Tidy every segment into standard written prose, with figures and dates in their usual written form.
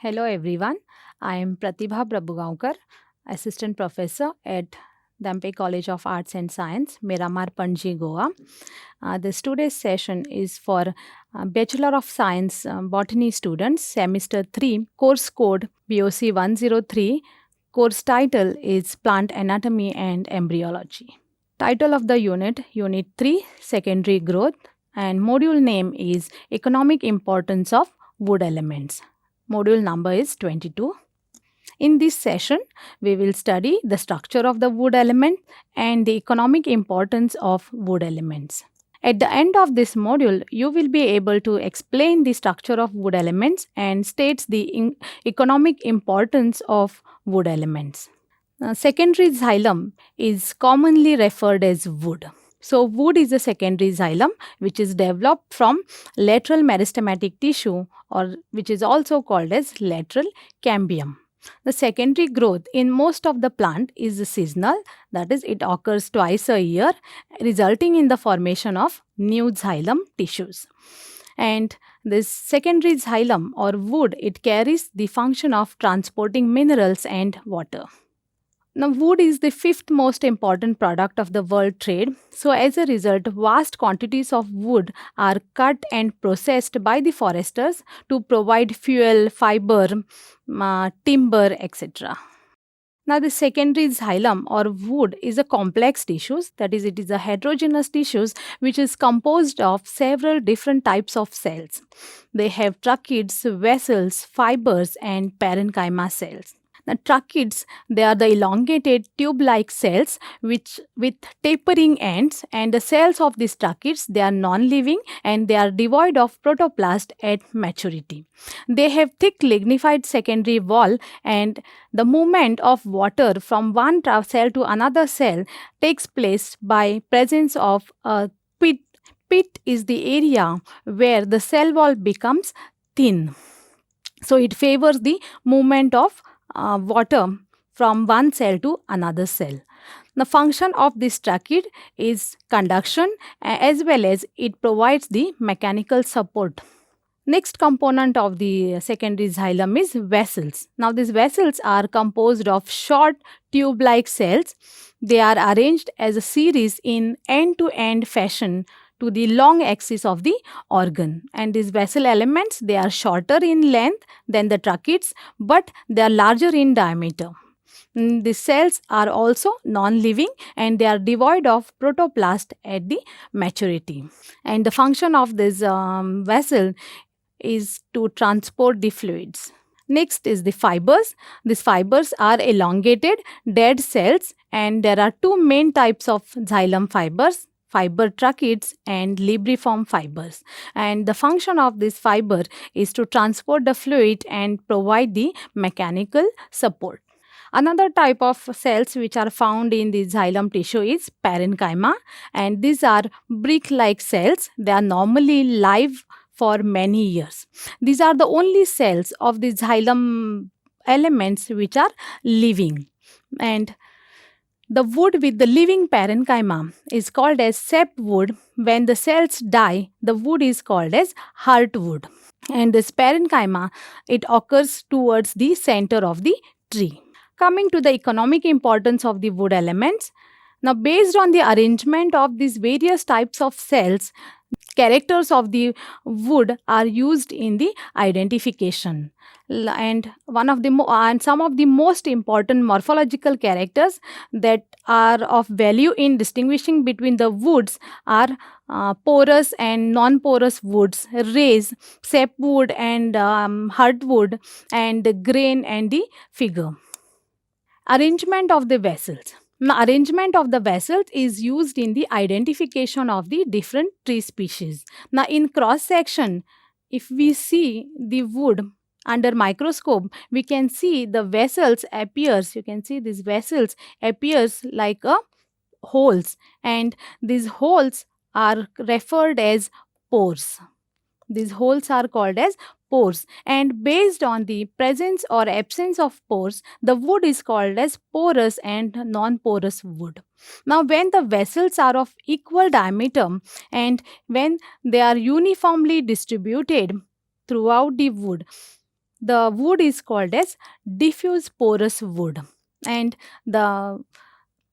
Hello everyone. I am Pratibha Prabhugaonkar, Assistant Professor at Dampe College of Arts and Science, Miramar, Panji, Goa. This today's session is for Bachelor of Science Botany students, Semester 3, Course Code BOC 103. Course title is Plant Anatomy and Embryology. Title of the unit, Unit 3, Secondary Growth, and module name is Economic Importance of Wood Elements. Module number is 22. In this session, we will study the structure of the wood element and the economic importance of wood elements. At the end of this module, you will be able to explain the structure of wood elements and states the economic importance of wood elements. Secondary xylem is commonly referred as wood. So, wood is a secondary xylem which is developed from lateral meristematic tissue, or which is also called as lateral cambium. The secondary growth in most of the plant is seasonal, that is, it occurs twice a year, resulting in the formation of new xylem tissues. And this secondary xylem or wood, it carries the function of transporting minerals and water. Now, wood is the fifth most important product of the world trade. So, as a result, vast quantities of wood are cut and processed by the foresters to provide fuel, fiber, timber, etc. Now, the secondary xylem or wood is a complex tissue, that is, it is a heterogeneous tissue which is composed of several different types of cells. They have tracheids, vessels, fibers, and parenchyma cells. The tracheids, they are the elongated tube-like cells which with tapering ends, and the cells of these tracheids, they are non-living and they are devoid of protoplast at maturity. They have thick lignified secondary wall, and the movement of water from one cell to another cell takes place by presence of a pit. Pit is the area where the cell wall becomes thin. So it favors the movement of water from one cell to another cell. The function of this tracheid is conduction, as well as it provides the mechanical support. Next component of the secondary xylem is vessels. Now these vessels are composed of short tube-like cells. They are arranged as a series in end-to-end fashion to the long axis of the organ, and these vessel elements, they are shorter in length than the tracheids, but they are larger in diameter. The cells are also non-living and they are devoid of protoplast at the maturity. And the function of this vessel is to transport the fluids. Next is the fibers. These fibers are elongated dead cells, and there are two main types of xylem fibers: fiber tracheids and libriform fibers. And the function of this fiber is to transport the fluid and provide the mechanical support. Another type of cells which are found in the xylem tissue is parenchyma, and these are brick-like cells. They are normally live for many years. These are the only cells of the xylem elements which are living. And the wood with the living parenchyma is called as sapwood. When the cells die, the wood is called as heartwood. And this parenchyma, it occurs towards the center of the tree. Coming to the economic importance of the wood elements, now based on the arrangement of these various types of cells, characters of the wood are used in the identification. And some of the most important morphological characters that are of value in distinguishing between the woods are porous and non-porous woods, rays, sapwood and heartwood, and the grain and the figure. Arrangement of the vessels. Now, arrangement of the vessels is used in the identification of the different tree species. Now, in cross section, if we see the wood under microscope, we can see the vessels appears. You can see these vessels appears like a holes, and these holes are referred as pores. These holes are called as pores, and based on the presence or absence of pores, the wood is called as porous and non-porous wood. Now, when the vessels are of equal diameter and when they are uniformly distributed throughout the wood, The wood is called as diffuse porous wood, and the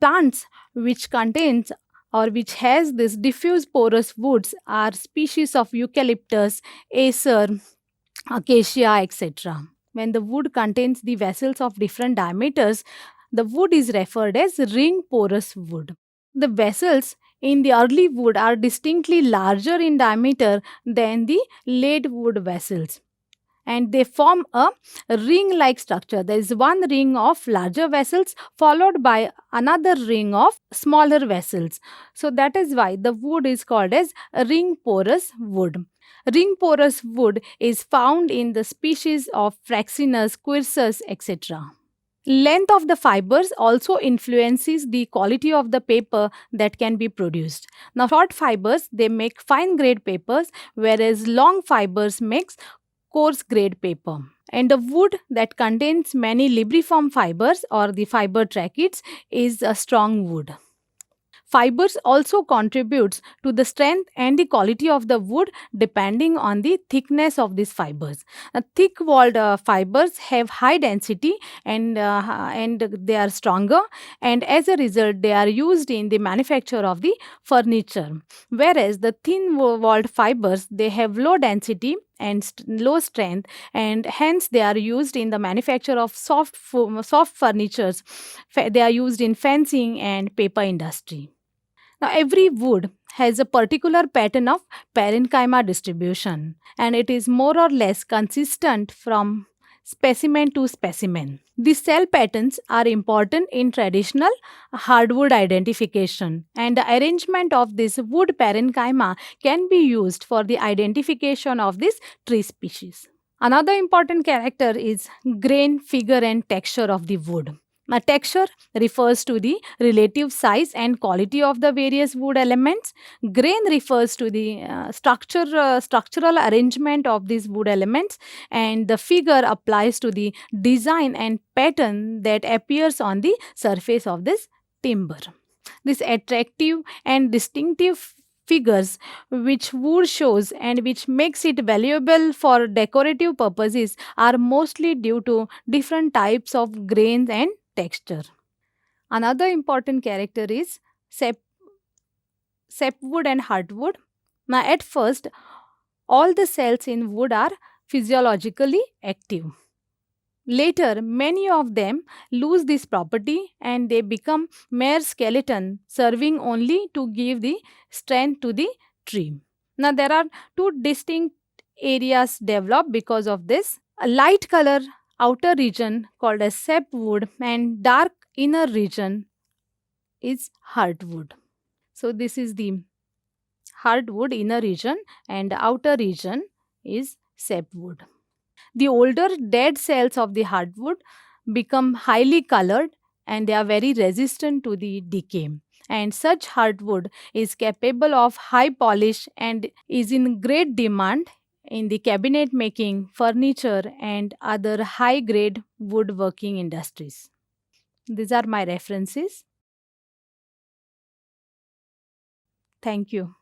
plants which contains or which has this diffuse porous woods are species of eucalyptus, acer, acacia, etc. When the wood contains the vessels of different diameters, the wood is referred as ring porous wood. The vessels in the early wood are distinctly larger in diameter than the late wood vessels, and they form a ring like structure. There is one ring of larger vessels followed by another ring of smaller vessels. So that is why the wood is called as a ring porous wood. Ring porous wood is found in the species of Fraxinus, Quercus, etc. Length of the fibers also influences the quality of the paper that can be produced. Now, short fibers they make fine grade papers, whereas long fibers makes coarse grade paper. And the wood that contains many libriform fibers or the fiber tracheids is a strong wood. Fibers also contributes to the strength and the quality of the wood depending on the thickness of these fibers. Thick-walled fibers have high density and they are stronger, and as a result they are used in the manufacture of the furniture. Whereas the thin-walled fibers they have low density and low strength, and hence they are used in the manufacture of soft furnitures. They are used in fencing and paper industry. Now, every wood has a particular pattern of parenchyma distribution, and it is more or less consistent from specimen to specimen. These cell patterns are important in traditional hardwood identification, and the arrangement of this wood parenchyma can be used for the identification of this tree species. Another important character is grain, figure, and texture of the wood. A texture refers to the relative size and quality of the various wood elements. Grain refers to the structural arrangement of these wood elements, and the figure applies to the design and pattern that appears on the surface of this timber. This attractive and distinctive figures which wood shows and which makes it valuable for decorative purposes are mostly due to different types of grains and texture. Another important character is sap, sapwood and heartwood. Now, at first, all the cells in wood are physiologically active. Later, many of them lose this property and they become mere skeleton, serving only to give the strength to the tree. Now, there are two distinct areas developed because of this. A light color outer region called as sapwood and dark inner region is heartwood. So, this is the heartwood inner region and outer region is sapwood. The older dead cells of the hardwood become highly colored and they are very resistant to the decay. And such hardwood is capable of high polish and is in great demand in the cabinet making, furniture, and other high grade woodworking industries. These are my references. Thank you.